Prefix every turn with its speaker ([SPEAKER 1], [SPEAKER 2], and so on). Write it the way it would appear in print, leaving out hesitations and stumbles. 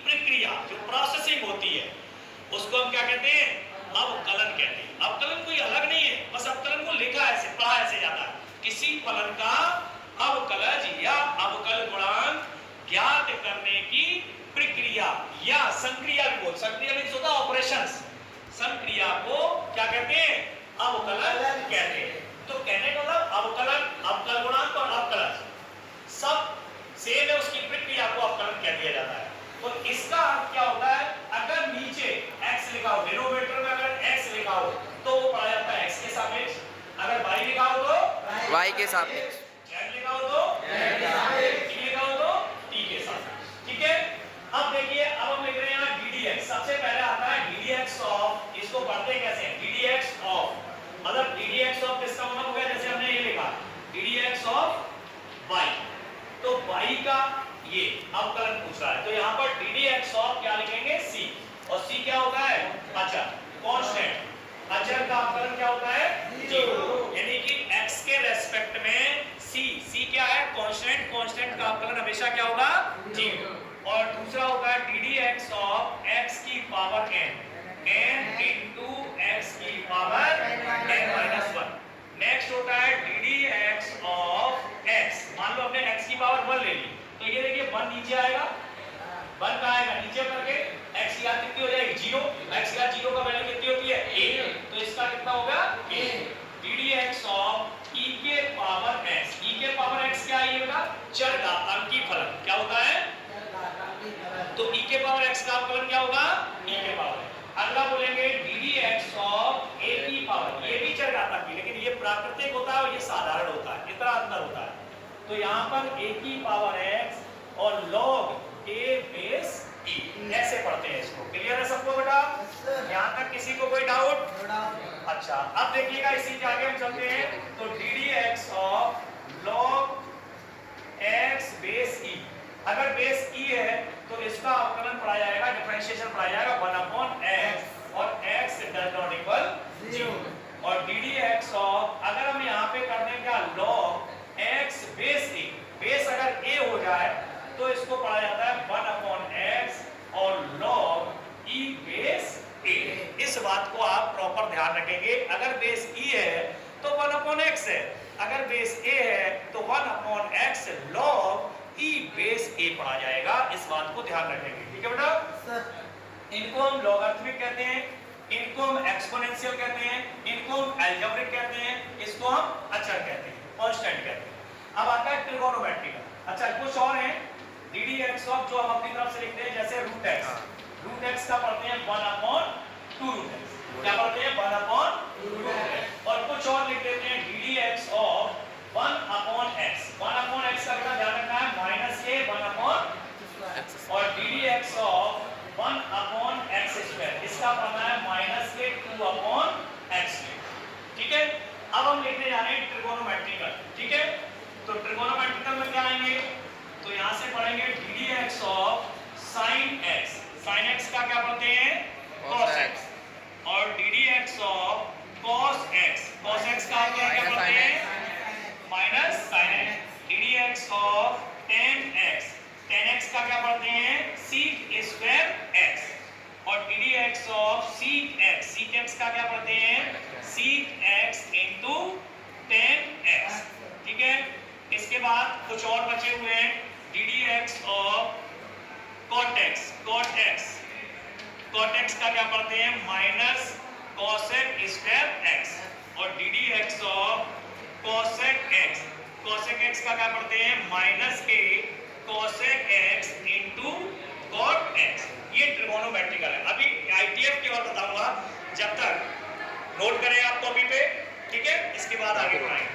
[SPEAKER 1] प्रक्रिया, जो प्रोसेसिंग होती है, उसको हम क्या कहते हैं? अवकलन कहते हैं। अवकलन कोई अलग नहीं है, बस अवकलन को लिखा ऐसे, पढ़ा ऐसे जाता है। किसी फलन का अवकलज या अवकल गुणांक ज्ञात करने की प्रक्रिया या संक्रिया भी बोल, संक्रिया मींस होता है ऑपरेशंस, संक्रिया को क्या कहते हैं? अवकलन कहते हैं। तो कहने का मतलब अवकलन, अवकल गुणांक और अवकलज सब सेम है, उसकी प्रक्रिया को अवकलन कह दिया जाता है। तो इसका अर्थ क्या होता है? अगर नीचे x लिखा हो, डिनोमिनेटर में अगर x लिखा हो तो वो पढ़ा जाता है x के सापेक्ष, अगर y लिखा हो तो
[SPEAKER 2] y के सापेक्ष,
[SPEAKER 1] z लिखा हो तो z के सापेक्ष, t लिखा हो तो t के सापेक्ष। ठीक है, अब देखिए, अब हम लिख रहे हैं यहाँ ddx। सबसे पहले आता है ddx ऑफ, इसको पढ़ते कैसे हैं? ddx ऑफ, मतलब ddx ऑफ किसका मतलब हो गया? जैसे हमने ये लिखा ddx ऑफ y, तो y का ये अवकलन पूछ रहा है, तो यहाँ पर ddx ऑफ क्या लिखेंगे? c, और c क्या होता है? अचर, कांस्टेंट। अचर का अवकलन क्या होता है? 0, यानी कि x के रेस्पेक्ट में c क्या है? कांस्टेंट, कांस्टेंट का अवकलन हमेशा क्या होगा? 0। और दूसरा होता है ddx ऑफ x की power n, n into x की पावर n minus 1। नेक्स्ट होता है ddx ऑफ x, मान लो हमने x की पावर 1 ले ली, तो ये देखिए 1 नीचे आएगा, 1 कहाँ आएगा? नीचे करके x की घात कितनी हो जाएगी? 0। x की घात 0 का वैल्यू कितनी होती है? a, तो इसका कितना होगा? a। ddx ऑफ e के पावर x, e के पावर x क्या है ये बेटा? चरघातांकी फलन। क्या होता है? तो e के पावर x का अवकलन क्या होगा? e के पावर। अगला बोलेंगे ddx ऑफ a की पावर, ये भी चरघातांकी, लेकिन ये प्राकृतिक होता है और ये साधारण होता है, इतना अंतर होता है। तो यहाँ पर a की पावर x और log a बेस e, ऐसे पढ़ते हैं इसको। क्लियर है सबको बेटा? यहाँ तक किसी को कोई डाउट? अच्छा, अब देखिएगा इसी के आगे हम चलते हैं, तो ddx of log x base e, अगर बेस e है तो इसका अवकलन पढ़ा जाएगा, डिफरेंशिएशन पढ़ा जाएगा 1/x, और x डज नॉट इक्वल 0। और ddx ऑफ, अगर हम यहाँ पे कर दें क्या? log x base e, base अगर a हो जाए तो इसको पढ़ा जाता है 1/x और log e बेस a। इस बात को आप प्रॉपर ध्यान रखेंगे, अगर बेस e है तो 1/x है, अगर बेस a है तो 1/x log e base a पढ़ा जाएगा। इस बात को ध्यान रखेंगे, ठीक है बेटा? इनको हम लॉगरिथमिक कहते हैं, इनको हम एक्सपोनेंशियल कहते हैं, इनको हम अलजेब्रिक कहते हैं, इसको हम अचर कहते हैं, कांस्टेंट कहते हैं। अब आता है ट्रिगोनोमेट्रिक। अच्छा, कुछ और है ddx ऑफ, जो हम अपनी तरफ से लिखते हैं, जैसे रूट x का पढ़ते हैं 1/2 रूट x, क्या पढ़ते हैं? 1/2 रूट x। और कुछ और लिख देते हैं ddx ऑफ 1/x, 1/x का बेटा ध्यान रखना है -a 1/, और ddx ऑफ 1/x², इसका पढ़ना है -a 2/x²। ठीक है, अब हम लिखने जा रहे हैं ट्रिगोनोमेट्रिकल। ठीक है, तो ट्रिगोनोमेट्रिकल में क्या आएंगे? तो यहां से पढ़ेंगे ddx of sin x, sin x का क्या पढ़ते हैं? cos x, और ddx of cos x, cos x का क्या पढ़ते हैं? Minus sin x, ddx of tan x, tan x का क्या पढ़ते हैं? sec² x, और ddx of sec x, sec x का क्या पढ़ते हैं? sec x into tan x। ठीक है, इसके बाद कुछ और बचे हुए हैं, ddx of cot x, cot x, cot x का क्या पढ़ते हैं? माइनस cosec² x, और ddx of cosec x, cosec x का क्या पढ़ते हैं? Minus a cosec x into cot x। ये ट्रिगोनोमेट्रिकल है। अभी ITF की और बताऊंगा, जब तक नोट करें आप कॉपी पे, ठीक है? इसके बाद आगे बढ़ाएंगे।